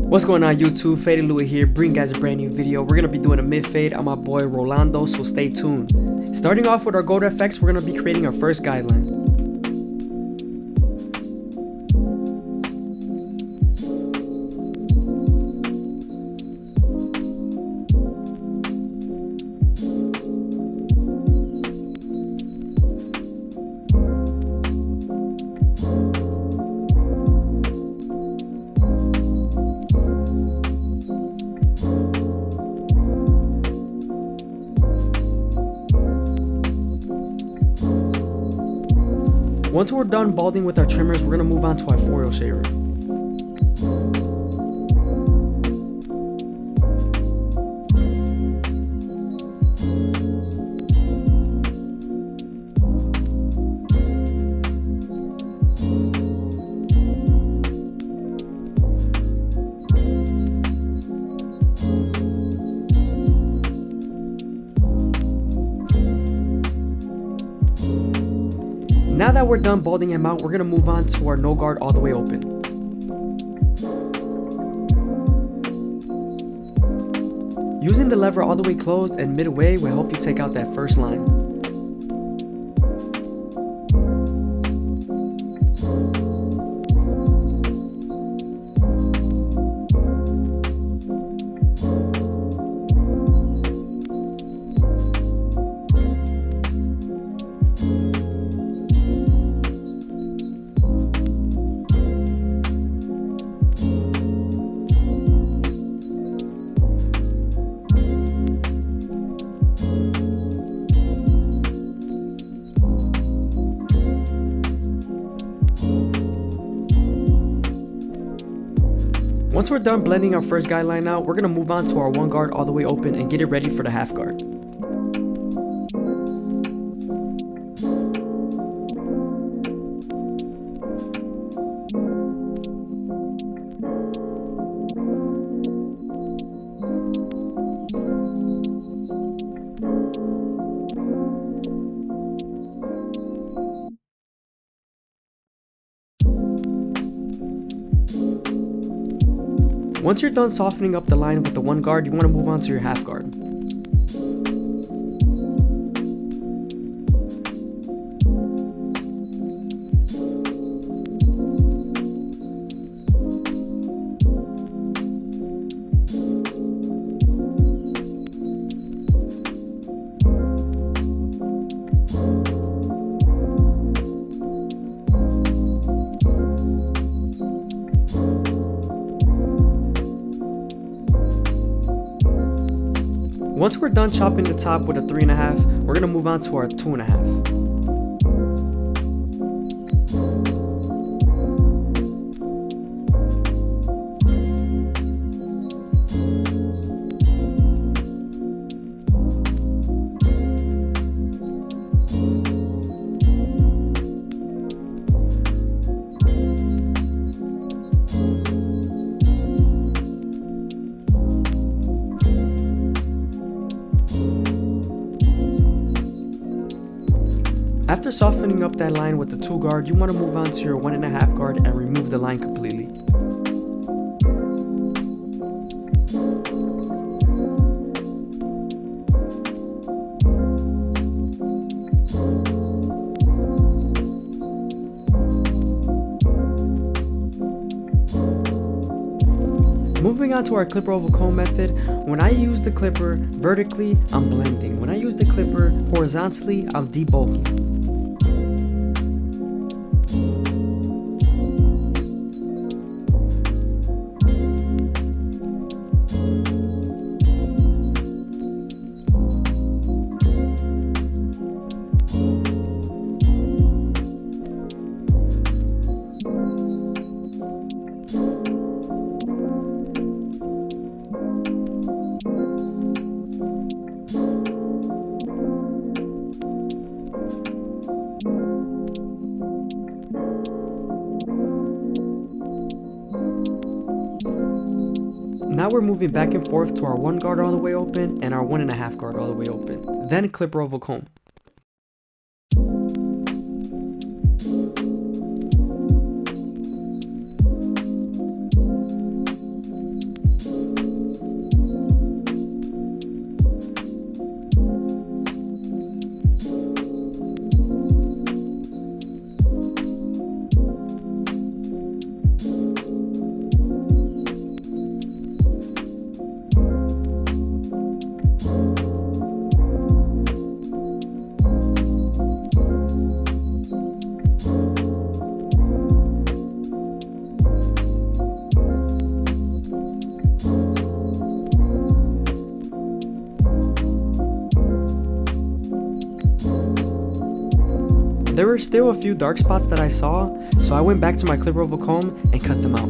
What's going on YouTube? FadeitLuie here, bringing guys a brand new video. We're going to be doing a mid-fade on my boy Rolando, so stay tuned. Starting off with our gold FX, we're going to be creating our first guideline. Once we're done balding with our trimmers, we're going to move on to our foil shaver. Now that we're done balding him out, we're going to move on to our no guard all the way open. Using the lever all the way closed and midway will help you take out that first line. Once we're done blending our first guideline out, we're going to move on to our one guard all the way open and get it ready for the half guard. Once you're done softening up the line with the one guard, you want to move on to your half guard. Once we're done chopping the top with a 3.5, we're going to move on to our 2.5. After softening up that line with the 2 guard, you want to move on to your 1.5 guard and remove the line completely. Moving on to our clipper oval comb method, when I use the clipper vertically, I'm blending. When I use the clipper horizontally, I'm debulking. Now we're moving back and forth to our 1 guard all the way open and our 1.5 guard all the way open. Then clipper oval comb. There were still a few dark spots that I saw, so I went back to my clip removal comb and cut them out.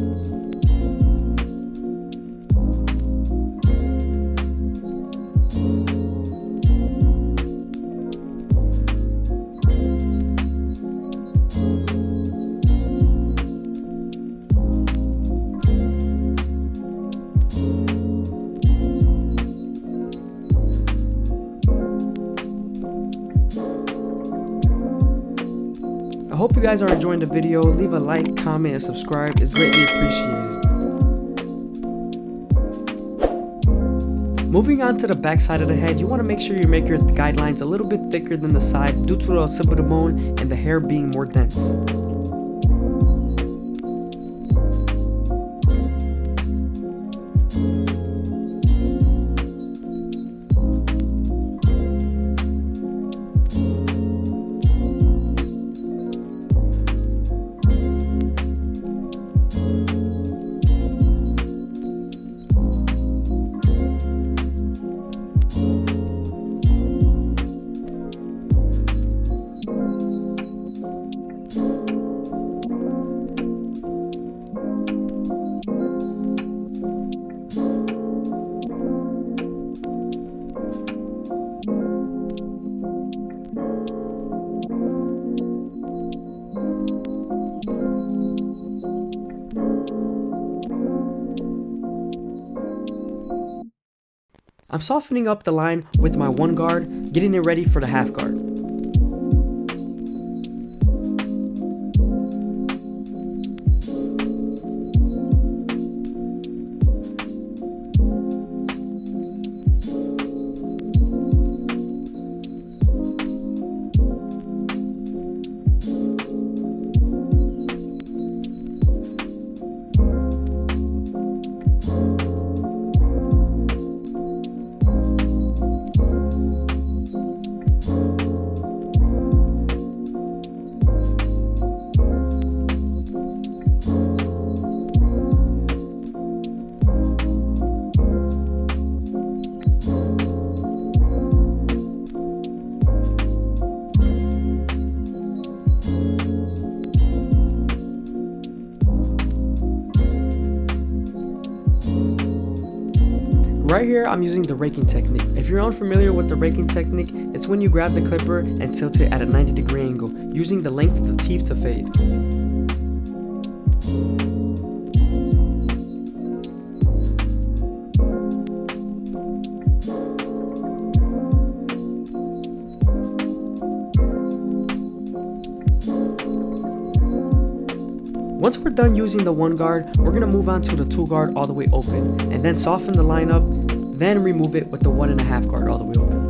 I hope you guys are enjoying the video. Leave a like, comment, and subscribe. It's greatly appreciated. Moving on to the back side of the head, you want to make sure you make your guidelines a little bit thicker than the side due to the occipital bone and the hair being more dense. I'm softening up the line with my one guard, getting it ready for the half guard. Right here, I'm using the raking technique. If you're unfamiliar with the raking technique, it's when you grab the clipper and tilt it at a 90-degree angle, using the length of the teeth to fade. Once we're done using the one guard, we're going to move on to the two guard all the way open, and then soften the line up, then remove it with the 1.5 guard all the way open.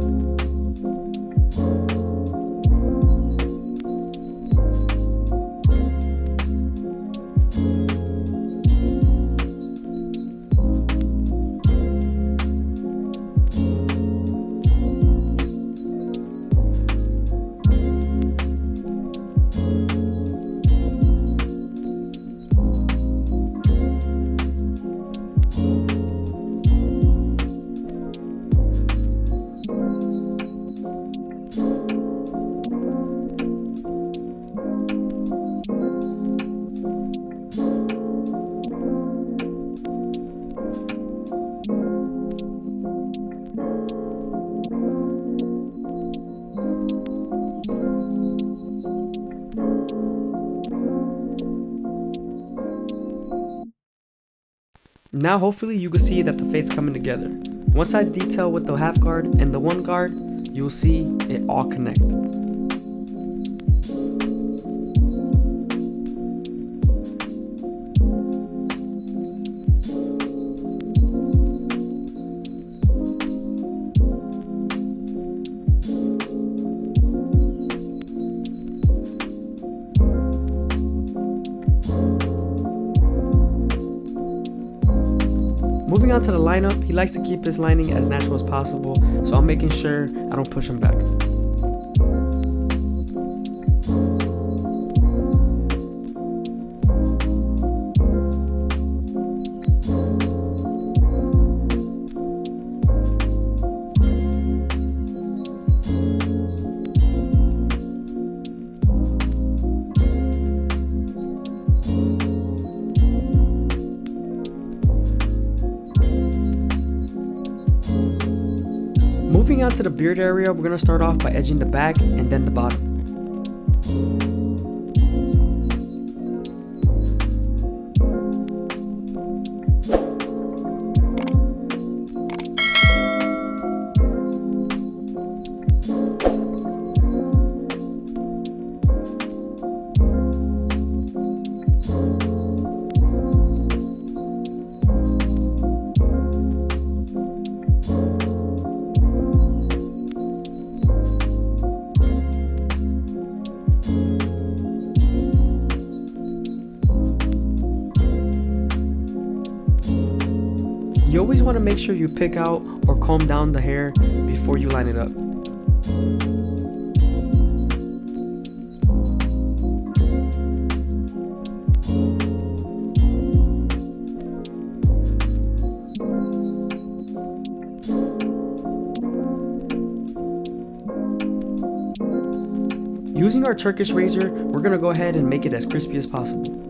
Now hopefully you can see that the fade's coming together. Once I detail with the half guard and the one guard, you will see it all connect. Moving on to the lineup, he likes to keep his lining as natural as possible, so I'm making sure I don't push him back. Moving on to the beard area, we're going to start off by edging the back and then the bottom. You always want to make sure you pick out or comb down the hair before you line it up. Using our Turkish razor, we're going to go ahead and make it as crispy as possible.